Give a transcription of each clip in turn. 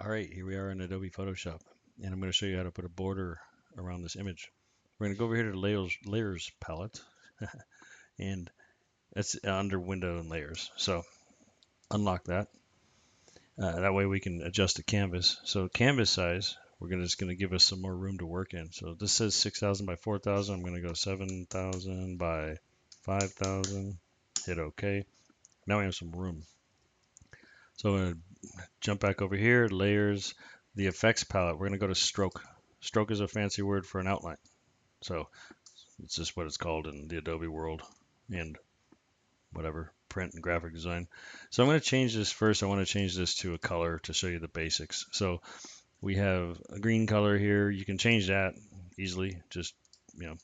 All right, here we are in Adobe Photoshop, and I'm going to show you how to put a border around this image. We're going to go over here to the layers palette, and that's under Window and Layers. So unlock that. That way we can adjust the canvas. So canvas size, just going to give us some more room to work in. So this says 6,000 by 4,000. I'm going to go 7,000 by 5,000. Hit OK. Now we have some room. So I'm going to jump back over here, Layers, the effects palette. We're going to go to Stroke. Stroke is a fancy word for an outline. So it's just what it's called in the Adobe world and whatever, print and graphic design. So I'm going to change this first. I want to change this to a color to show you the basics. So we have a green color here. You can change that easily. Just, you know,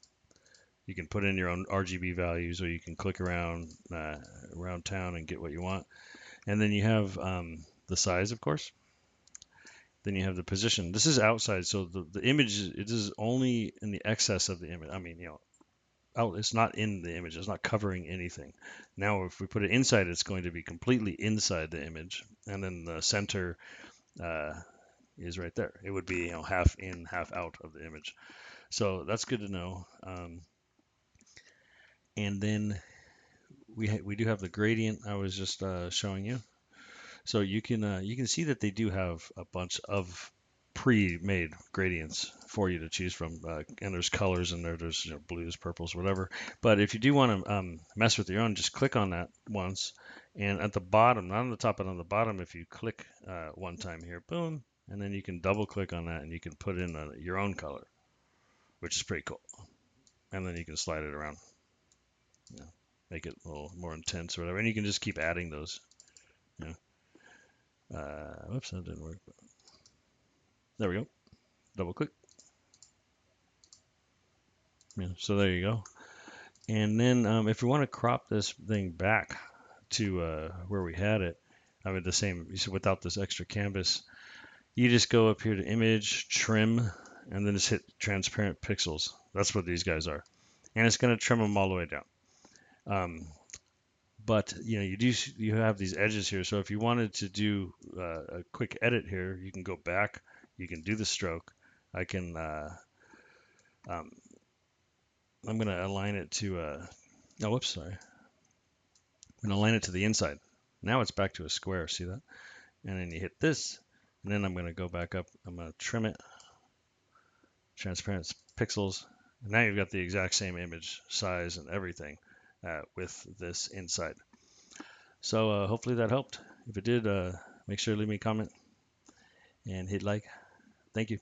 you can put in your own RGB values, or you can click around town and get what you want. And then you have the size, of course. Then you have the position. This is outside, so the image, it is only in the excess of the image. I mean, it's not in the image. It's not covering anything. Now, if we put it inside, it's going to be completely inside the image, and then the center uh, is right there. It would be, half in, half out of the image. So that's good to know. And then we do have the gradient I was just showing you. So you can see that they do have a bunch of pre-made gradients for you to choose from, and there's colors in there. There's blues, purples, whatever. But if you do want to mess with your own, just click on that once, and at the bottom, not on the top, but on the bottom, if you click one time here, boom, and then you can double click on that, and you can put in your own color, which is pretty cool. And then you can slide it around, you know, make it a little more intense or whatever, and you can just keep adding those. You Whoops, that didn't work. There we go. Double click. Yeah, so there you go. And then if we want to crop this thing back to where we had it, I mean the same, without this extra canvas, you just go up here to Image, Trim, and then just hit Transparent Pixels. That's what these guys are. And it's going to trim them all the way down. But you have these edges here. So if you wanted to do a quick edit here, you can go back. You can do the stroke. I can um, I'm going to align it to, oh, whoops, sorry. I'm going to align it to the inside. Now it's back to a square, see that? And then you hit this, and then I'm going to go back up. I'm going to trim it, transparent pixels. And now you've got the exact same image size and everything with this inside. So hopefully that helped. If it did, make sure to leave me a comment and hit like. Thank you.